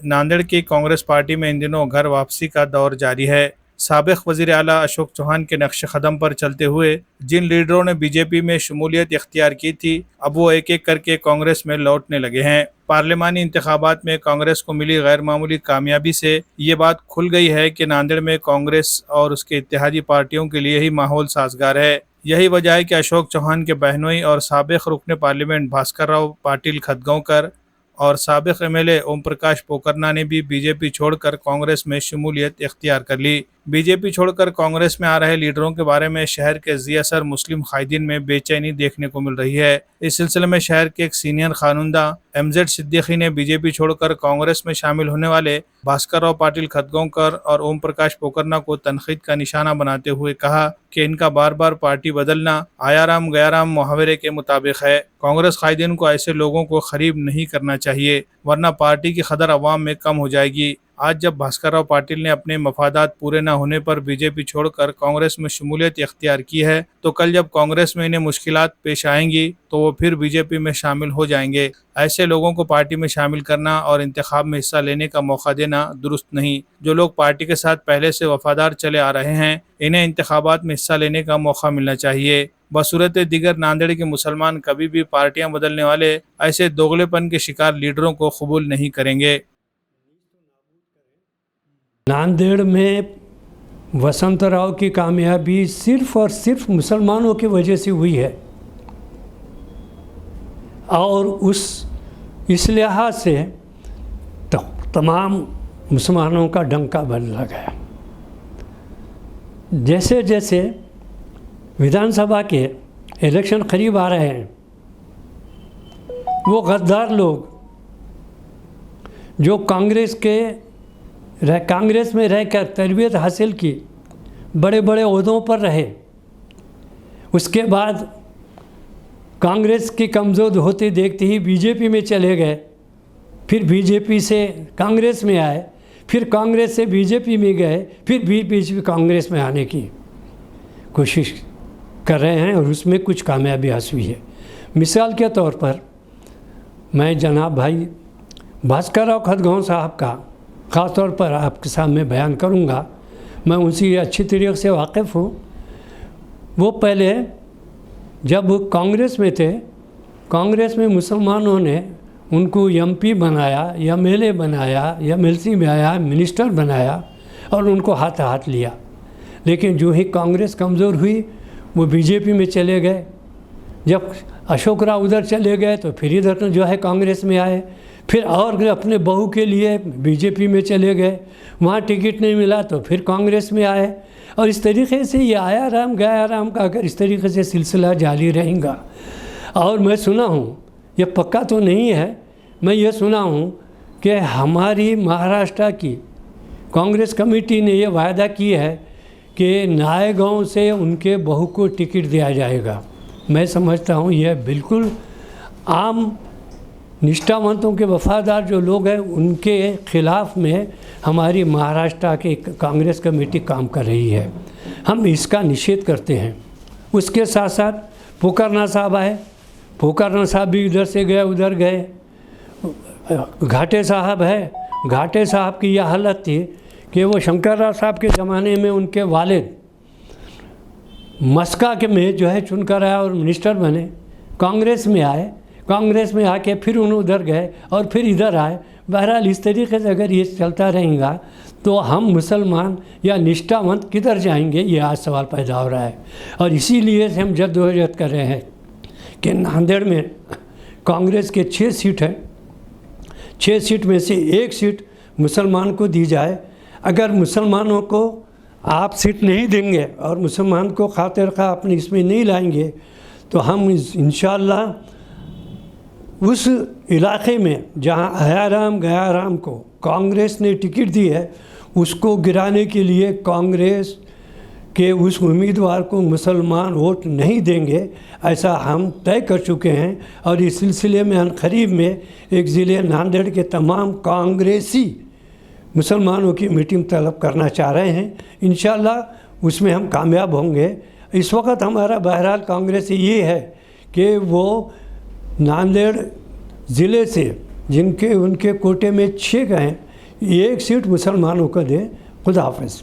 नांदेड़ की कांग्रेस पार्टी में इन दिनों घर वापसी का दौर जारी है। साबिक वजीर आला अशोक चौहान के नक्शे कदम पर चलते हुए जिन लीडरों ने बीजेपी में शमूलियत इख्तियार की थी, अब वो एक एक करके कांग्रेस में लौटने लगे हैं। पार्लिमानी इंतखाबात में कांग्रेस को मिली गैर मामूली कामयाबी से ये बात खुल गई है कि नांदेड़ में कांग्रेस और उसके इत्तेहादी पार्टियों के लिए ही माहौल साजगार है। यही वजह है कि अशोक चौहान के बहनोई और साबिक रुकने पार्लियामेंट भास्कर राव पाटिल खतगांवकर और साबिक एमएलए ओम प्रकाश पोकरना ने भी बीजेपी छोड़कर कांग्रेस में शमूलियत इख्तियार कर ली। बीजेपी छोड़कर कांग्रेस में आ रहे लीडरों के बारे में शहर के ज़ियासर मुस्लिम कायदीन में बेचैनी देखने को मिल रही है। इस सिलसिले में शहर के एक सीनियर कानूनदा एमजेड सिद्दीकी ने बीजेपी छोड़कर कांग्रेस में शामिल होने वाले भास्कर राव पाटिल खतगांवकर और ओम प्रकाश पोकरना को तनकीद का निशाना बनाते हुए कहा कि इनका बार बार पार्टी बदलना आयाराम गयाराम मुहावरे के मुताबिक है। कांग्रेस कायदीन को ऐसे लोगों को खरीब नहीं करना चाहिए, वरना पार्टी की कदर अवाम में कम हो जाएगी। आज जब भास्कर राव पाटिल ने अपने मफादात पूरे न होने पर बीजेपी छोड़कर कांग्रेस में शमूलियत इख्तियार की है, तो कल जब कांग्रेस में इन्हें मुश्किलात पेश आएंगी तो वो फिर बीजेपी में शामिल हो जाएंगे। ऐसे लोगों को पार्टी में शामिल करना और इंतखाब में हिस्सा लेने का मौका देना दुरुस्त नहीं। जो लोग पार्टी के साथ पहले से वफादार चले आ रहे हैं, इन्हें इंतखाबात में हिस्सा लेने का मौका मिलना चाहिए। बसूरत दिगर नांदेड़ के मुसलमान कभी भी पार्टियां बदलने वाले ऐसे दोगलेपन के शिकार लीडरों को कबूल नहीं करेंगे। नांदेड़ में वसंतराव की कामयाबी सिर्फ और सिर्फ मुसलमानों की वजह से हुई है और इस लिहाज से तो तमाम मुसलमानों का डंका बदला गया। जैसे जैसे विधानसभा के इलेक्शन करीब आ रहे हैं, वो गद्दार लोग जो कांग्रेस में रहकर तरबियत हासिल की, बड़े बड़े ओहदों पर रहे, उसके बाद कांग्रेस की कमज़ोर होते देखते ही बीजेपी में चले गए, फिर बीजेपी से कांग्रेस में आए, फिर कांग्रेस से बीजेपी में गए, फिर बीजेपी कांग्रेस में आने की कोशिश कर रहे हैं और उसमें कुछ कामयाबी हासिल हुई है। मिसाल के तौर पर मैं जनाब भाई भास्कर राव खतगांव साहब का ख़ास तौर पर आपके सामने बयान करूंगा। मैं उनसे अच्छी तरीके से वाकिफ़ हूँ। वो पहले जब कांग्रेस में थे, कांग्रेस में मुसलमानों ने उनको एमपी बनाया, एमएलए बनाया, एमएलसी में आया, मिनिस्टर बनाया और उनको हाथ लिया। लेकिन जो ही कांग्रेस कमज़ोर हुई वो बीजेपी में चले गए। जब अशोक राव उधर चले गए तो फिर इधर जो है कांग्रेस में आए, फिर और अपने बहू के लिए बीजेपी में चले गए, वहाँ टिकट नहीं मिला तो फिर कांग्रेस में आए। और इस तरीके से ये आया राम गया राम का अगर इस तरीके से सिलसिला जारी रहेगा। और मैं सुना हूँ, ये पक्का तो नहीं है, मैं ये सुना हूँ कि हमारी महाराष्ट्र की कांग्रेस कमेटी ने ये वायदा की है कि नायगांव से उनके बहू को टिकट दिया जाएगा। मैं समझता हूँ यह बिल्कुल आम निष्ठावंतों के वफादार जो लोग हैं उनके ख़िलाफ़ में हमारी महाराष्ट्र की कांग्रेस कमेटी काम कर रही है। हम इसका निषेध करते हैं। उसके साथ साथ पोकरना साहब आए, पोकरना साहब भी इधर से गए उधर गए। घाटे साहब है, घाटे साहब की यह हालत थी कि वो शंकरराव साहब के ज़माने में उनके वालिद मस्का के में जो है चुनकर आया और मिनिस्टर बने, कांग्रेस में आए, कांग्रेस में आके फिर उन्हें उधर गए और फिर इधर आए। बहरहाल इस तरीके से अगर ये चलता रहेगा तो हम मुसलमान या निष्ठावंत किधर जाएंगे, ये आज सवाल पैदा हो रहा है। और इसीलिए से हम जद्दोजहद कर रहे हैं कि नांदेड़ में कांग्रेस के 6 सीट हैं, 6 सीट में से 1 सीट मुसलमान को दी जाए। अगर मुसलमानों को आप सीट नहीं देंगे और मुसलमान को खातिर खा अपने इसमें नहीं लाएंगे तो हम इंशाअल्लाह उस इलाके में जहां आयाराम गयाराम को कांग्रेस ने टिकट दी है उसको गिराने के लिए कांग्रेस के उस उम्मीदवार को मुसलमान वोट नहीं देंगे, ऐसा हम तय कर चुके हैं। और इस सिलसिले में अनकरीब में एक ज़िले नांदेड़ के तमाम कांग्रेसी मुसलमानों की मीटिंग तलब करना चाह रहे हैं। इंशाअल्लाह उसमें हम कामयाब होंगे। इस वक्त हमारा बहरहाल कांग्रेस ये है कि वो नांदेड़ ज़िले से जिनके उनके कोटे में 6 गए एक सीट मुसलमानों को दे। खुदा हाफिज़।